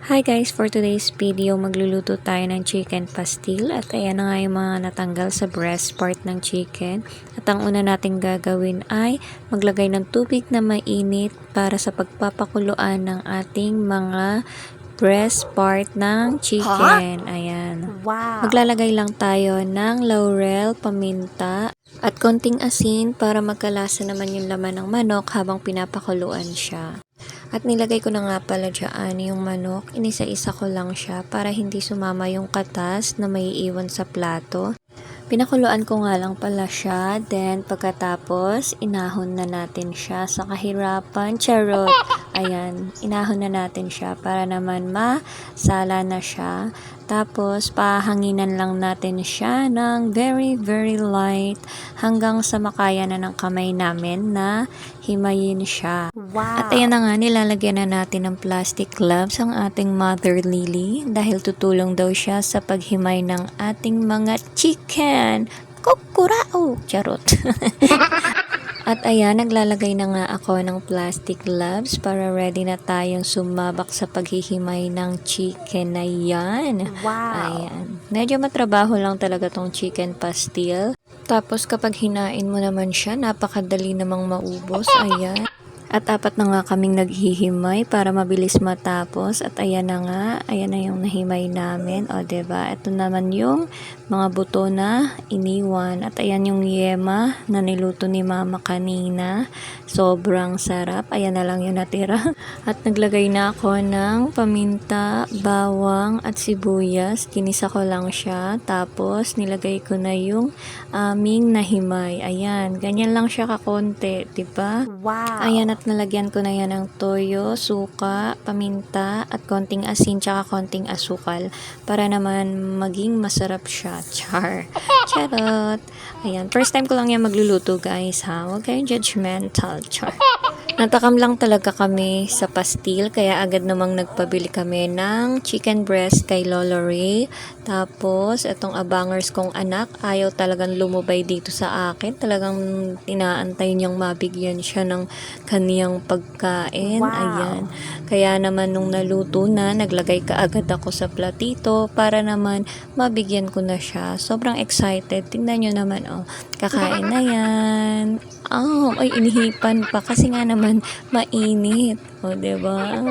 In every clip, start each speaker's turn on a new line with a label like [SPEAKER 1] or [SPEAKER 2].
[SPEAKER 1] Hi guys, for today's video magluluto tayo ng chicken pastil at ayan na nga yung mga natanggal sa breast part ng chicken. At ang una nating gagawin ay maglagay ng tubig na mainit para sa pagpapakuluan ng ating mga breast part ng chicken. Ayan.
[SPEAKER 2] Wow!
[SPEAKER 1] Maglalagay lang tayo ng laurel, paminta, at konting asin para magkalasa naman yung laman ng manok habang pinapakuluan siya. At nilagay ko na nga pala dyan yung manok, inisa-isa ko lang siya para hindi sumama yung katas na may iwan sa plato. Pinakuluan ko nga lang pala siya, then pagkatapos inahon na natin siya sa kahirapan, charot. Ayan, inahon na natin siya para naman masala na siya. Tapos pahanginan lang natin siya ng very light hanggang sa makaya na ng kamay namin na himayin siya.
[SPEAKER 2] Wow!
[SPEAKER 1] At ayan na nga, nilalagyan na natin ng plastic gloves ang ating Mother Lily dahil tutulong daw siya sa paghimay ng ating mga chicken. Kukurao! Charot! At ayan, naglalagay na nga ako ng plastic gloves para ready na tayong sumabak sa paghihimay ng chicken na yan.
[SPEAKER 2] Wow!
[SPEAKER 1] Ayan. Medyo matrabaho lang talaga tong chicken pastil. Tapos kapag hinain mo naman siya, napakadali namang maubos. Ayan. At apat na nga kaming naghihimay para mabilis matapos. At ayan na nga, ayan na yung nahimay namin. O diba? Ito naman yung mga buto na iniwan. At ayan yung yema na niluto ni mama kanina. Sobrang sarap. Ayan na lang yung natira. At naglagay na ako ng paminta, bawang at sibuyas. Kinisa ko lang siya. Tapos nilagay ko na yung aming nahimay. Ayan, ganyan lang siya kakonti. Diba?
[SPEAKER 2] Wow!
[SPEAKER 1] Ayan, at nalagyan ko na yan ng toyo, suka, paminta, at konting asin, tsaka konting asukal. Para naman maging masarap siya. Char. Charot. Ayan, first time ko lang yan magluluto guys ha. Huwag kayong judgmental. Char. Natakam lang talaga kami sa pastil kaya agad namang nagpabili kami ng chicken breast kay Lolo Ray. Tapos itong abangers kong anak ayaw talagang lumubay dito sa akin. Talagang inaantay niyang mabigyan siya ng kaniyang pagkain.
[SPEAKER 2] Wow.
[SPEAKER 1] Ayan. Kaya naman nung naluto na, naglagay kaagad ako sa platito para naman mabigyan ko na siya. Sobrang excited. Tingnan nyo naman, oh. Kakain na yan. Oh, ay inihipan pa kasi nga naman mainit. O, diba?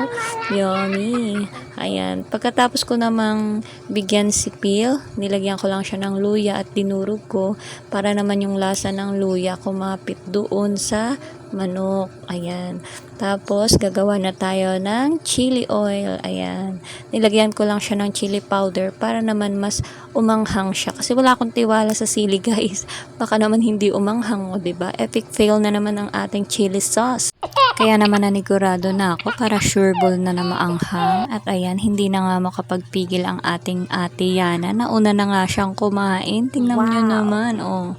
[SPEAKER 1] Yummy. Ayan. Pagkatapos ko namang bigyan si Pil, nilagyan ko lang siya ng luya at dinurog ko para naman yung lasa ng luya kumapit doon sa manok. Ayan. Tapos, gagawa na tayo ng chili oil. Ayan. Nilagyan ko lang siya ng chili powder para naman mas umanghang siya. Kasi wala akong tiwala sa sili, guys. Baka naman hindi umanghang, o diba? Epic fail na naman ang ating chili sauce. Kaya naman nanigurado na ako para sureball na maanghang. At ayan, hindi na nga makapagpigil ang ating ate Yana. Nauna na nga siyang kumain. Tingnan nyo naman, oh.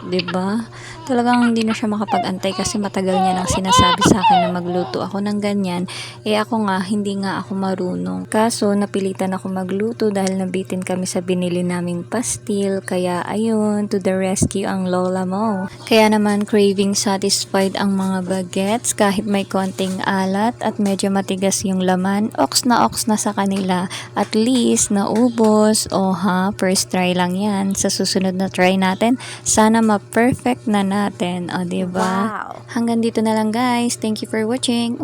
[SPEAKER 1] 'Di ba? Talagang hindi na siya makapag-antay kasi matagal niya nang sinasabi sa akin na magluto ako ng ganyan. Eh ako nga, hindi nga ako marunong. Kaso napilitan ako magluto dahil nabitin kami sa binili naming pastil. Kaya ayun, to the rescue ang lola mo. Kaya naman craving satisfied ang mga bagets kahit may konting alat at medyo matigas yung laman. Ox na sa kanila. At least naubos. O ha, first try lang yan. Sa susunod na try natin, sana ma-perfect na natin. O, diba?
[SPEAKER 2] Wow!
[SPEAKER 1] Hanggang dito na lang guys. Thank you for watching.